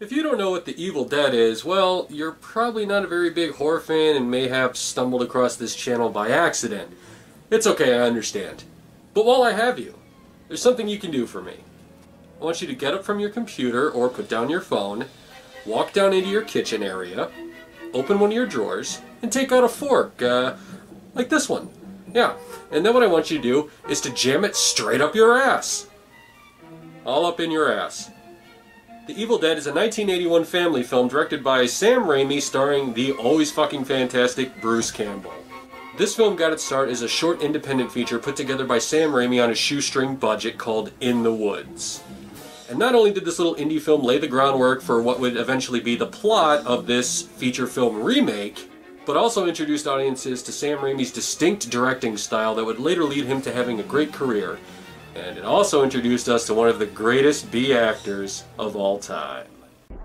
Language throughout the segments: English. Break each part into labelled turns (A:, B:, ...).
A: If you don't know what The Evil Dead is, well, you're probably not a very big horror fan and may have stumbled across this channel by accident. It's okay, I understand. But while I have you, there's something you can do for me. I want you to get up from your computer or put down your phone, walk down into your kitchen area, open one of your drawers, and take out a fork, like this one. Yeah, and then what I want you to do is to jam it straight up your ass. All up in your ass. The Evil Dead is a 1981 family film directed by Sam Raimi starring the always fucking fantastic Bruce Campbell. This film got its start as a short independent feature put together by Sam Raimi on a shoestring budget called In the Woods. And not only did this little indie film lay the groundwork for what would eventually be the plot of this feature film remake, but also introduced audiences to Sam Raimi's distinct directing style that would later lead him to having a great career. And it also introduced us to one of the greatest B actors of all time.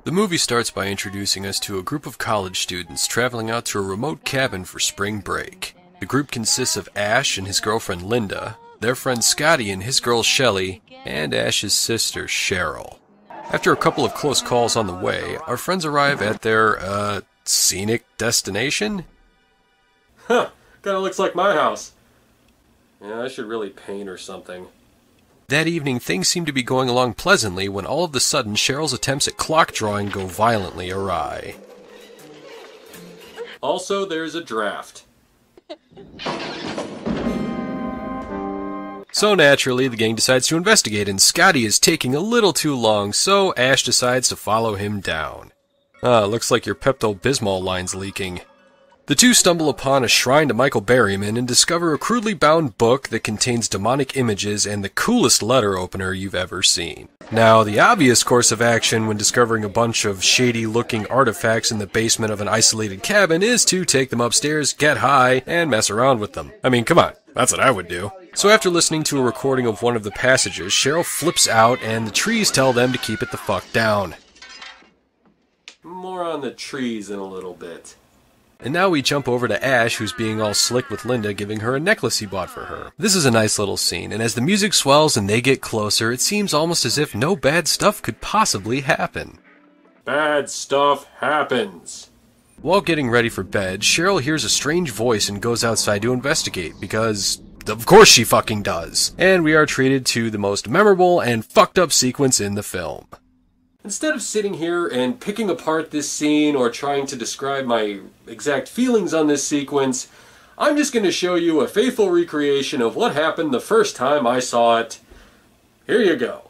B: The movie starts by introducing us to a group of college students traveling out to a remote cabin for spring break. The group consists of Ash and his girlfriend Linda, their friend Scotty and his girl Shelly, and Ash's sister Cheryl. After a couple of close calls on the way, our friends arrive at their, scenic destination?
A: Huh, kinda looks like my house. Yeah, I should really paint or something.
B: That evening, things seem to be going along pleasantly when all of a sudden Cheryl's attempts at clock drawing go violently awry.
A: Also, there's a draft.
B: So naturally, the gang decides to investigate, and Scotty is taking a little too long, so Ash decides to follow him down. Looks like your Pepto-Bismol line's leaking. The two stumble upon a shrine to Michael Berryman and discover a crudely bound book that contains demonic images and the coolest letter opener you've ever seen. Now, the obvious course of action when discovering a bunch of shady-looking artifacts in the basement of an isolated cabin is to take them upstairs, get high, and mess around with them. I mean, come on, that's what I would do. So after listening to a recording of one of the passages, Cheryl flips out and the trees tell them to keep it the fuck down.
A: More on the trees in a little bit.
B: And now we jump over to Ash, who's being all slick with Linda, giving her a necklace he bought for her. This is a nice little scene, and as the music swells and they get closer, it seems almost as if no bad stuff could possibly happen.
A: Bad stuff happens.
B: While getting ready for bed, Cheryl hears a strange voice and goes outside to investigate, because of course she fucking does. And we are treated to the most memorable and fucked up sequence in the film.
A: Instead of sitting here and picking apart this scene or trying to describe my exact feelings on this sequence, I'm just going to show you a faithful recreation of what happened the first time I saw it. Here you go.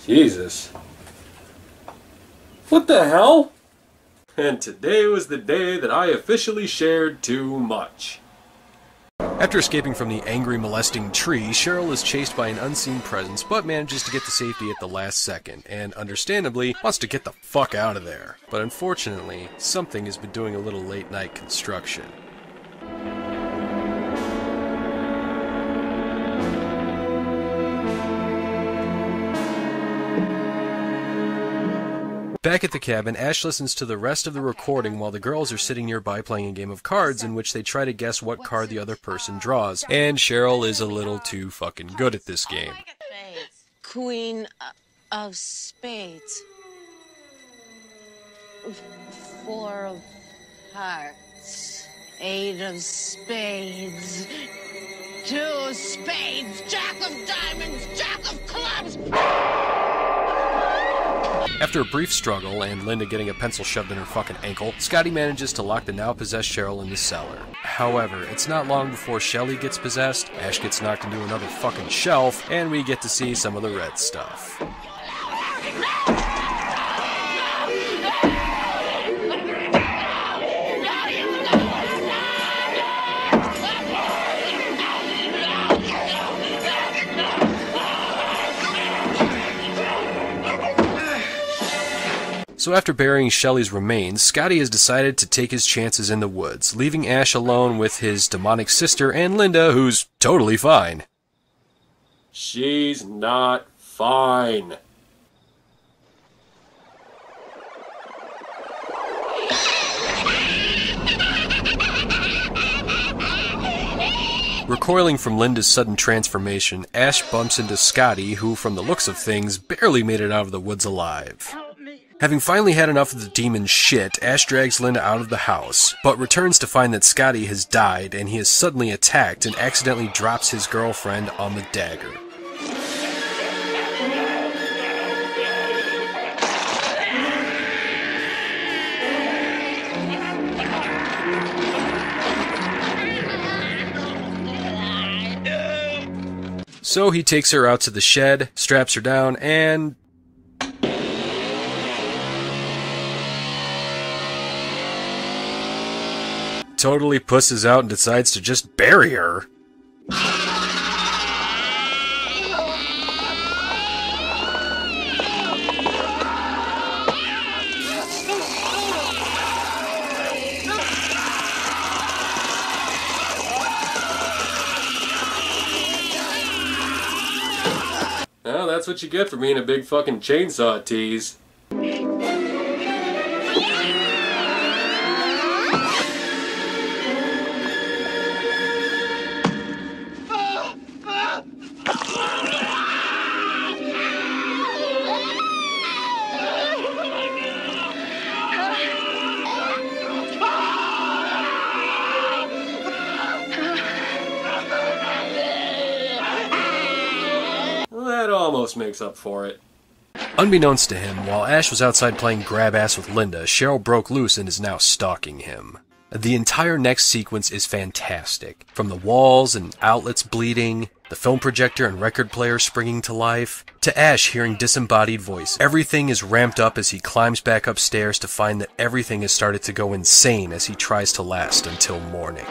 A: Jesus. What the hell? And today was the day that I officially shared too much.
B: After escaping from the angry, molesting tree, Cheryl is chased by an unseen presence, but manages to get to safety at the last second, and understandably, wants to get the fuck out of there. But unfortunately, something has been doing a little late-night construction. Back at the cabin, Ash listens to the rest of the recording while the girls are sitting nearby playing a game of cards in which they try to guess what card the other person draws. And Cheryl is a little too fucking good at this game.
C: Queen of spades. 4 of hearts. 8 of spades. 2 of spades. Jack of diamonds. Jack of clubs.
B: After a brief struggle and Linda getting a pencil shoved in her fucking ankle, Scotty manages to lock the now possessed Cheryl in the cellar. However, it's not long before Shelly gets possessed, Ash gets knocked into another fucking shelf, and we get to see some of the red stuff. So after burying Shelly's remains, Scotty has decided to take his chances in the woods, leaving Ash alone with his demonic sister and Linda, who's totally fine.
A: She's not fine.
B: Recoiling from Linda's sudden transformation, Ash bumps into Scotty, who, from the looks of things, barely made it out of the woods alive. Having finally had enough of the demon's shit, Ash drags Linda out of the house, but returns to find that Scotty has died and he is suddenly attacked and accidentally drops his girlfriend on the dagger. So he takes her out to the shed, straps her down, and totally pusses out and decides to just bury her.
A: Well, that's what you get for being a big fucking chainsaw tease. That almost makes up for it.
B: Unbeknownst to him, while Ash was outside playing grab-ass with Linda, Cheryl broke loose and is now stalking him. The entire next sequence is fantastic. From the walls and outlets bleeding, the film projector and record player springing to life, to Ash hearing disembodied voice. Everything is ramped up as he climbs back upstairs to find that everything has started to go insane as he tries to last until morning.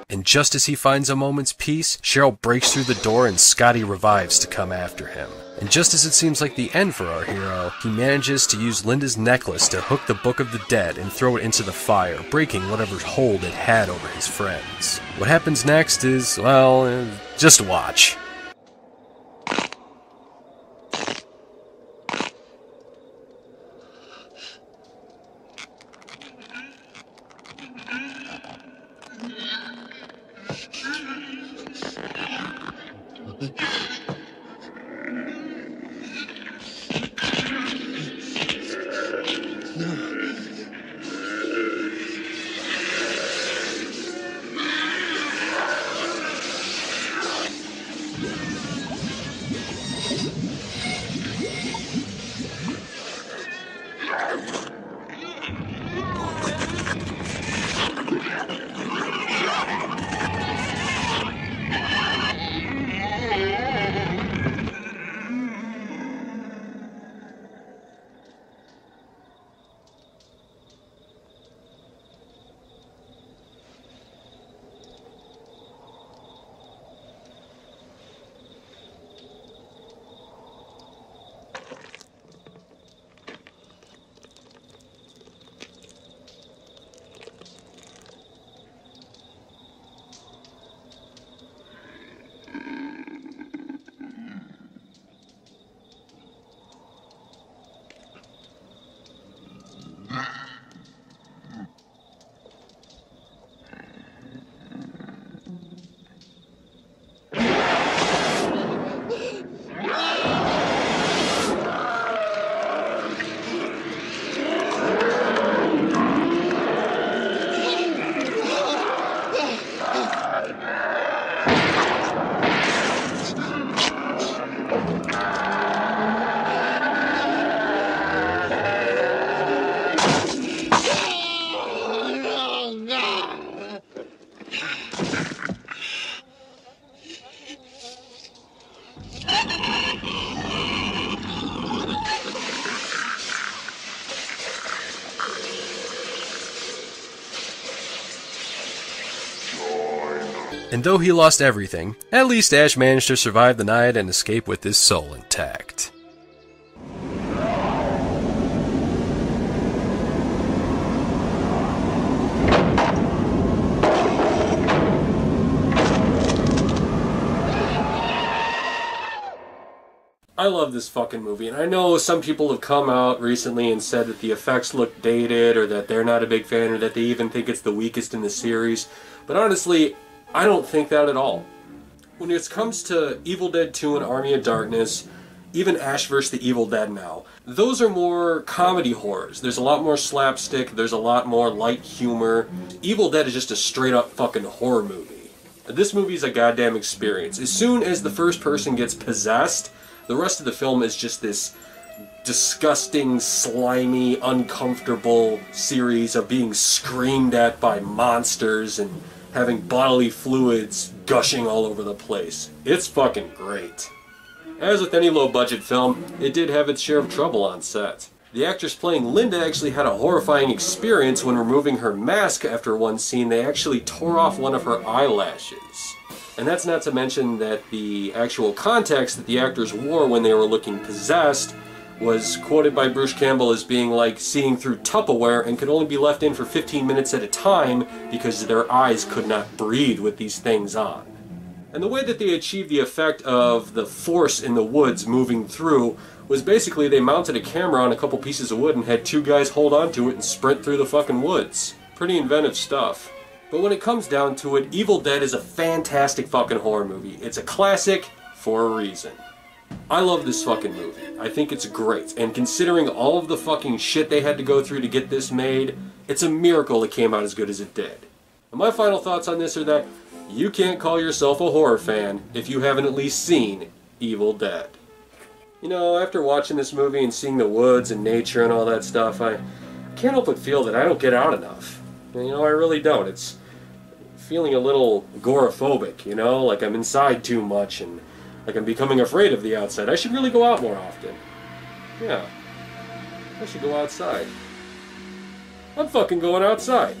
B: And just as he finds a moment's peace, Cheryl breaks through the door and Scotty revives to come after him. And just as it seems like the end for our hero, he manages to use Linda's necklace to hook the Book of the Dead and throw it into the fire, breaking whatever hold it had over his friends. What happens next is, well, just watch. And though he lost everything, at least Ash managed to survive the night and escape with his soul intact.
A: I love this fucking movie, and I know some people have come out recently and said that the effects look dated, or that they're not a big fan, or that they even think it's the weakest in the series, but honestly, I don't think that at all. When it comes to Evil Dead 2 and Army of Darkness, even Ash vs. the Evil Dead now, those are more comedy horrors. There's a lot more slapstick, there's a lot more light humor. Evil Dead is just a straight up fucking horror movie. This movie's a goddamn experience. As soon as the first person gets possessed, the rest of the film is just this disgusting, slimy, uncomfortable series of being screamed at by monsters and having bodily fluids gushing all over the place. It's fucking great. As with any low-budget film, it did have its share of trouble on set. The actress playing Linda actually had a horrifying experience when removing her mask after one scene. They actually tore off one of her eyelashes. And that's not to mention that the actual contacts that the actors wore when they were looking possessed was quoted by Bruce Campbell as being like seeing through Tupperware and could only be left in for 15 minutes at a time because their eyes could not breathe with these things on. And the way that they achieved the effect of the force in the woods moving through was basically they mounted a camera on a couple pieces of wood and had two guys hold on to it and sprint through the fucking woods. Pretty inventive stuff. But when it comes down to it, Evil Dead is a fantastic fucking horror movie. It's a classic for a reason. I love this fucking movie. I think it's great. And considering all of the fucking shit they had to go through to get this made, it's a miracle it came out as good as it did. And my final thoughts on this are that you can't call yourself a horror fan if you haven't at least seen Evil Dead. You know, after watching this movie and seeing the woods and nature and all that stuff, I can't help but feel that I don't get out enough. You know, I really don't. It's feeling a little agoraphobic, you know, like I'm inside too much and like I'm becoming afraid of the outside. I should really go out more often. Yeah, I should go outside. I'm fucking going outside.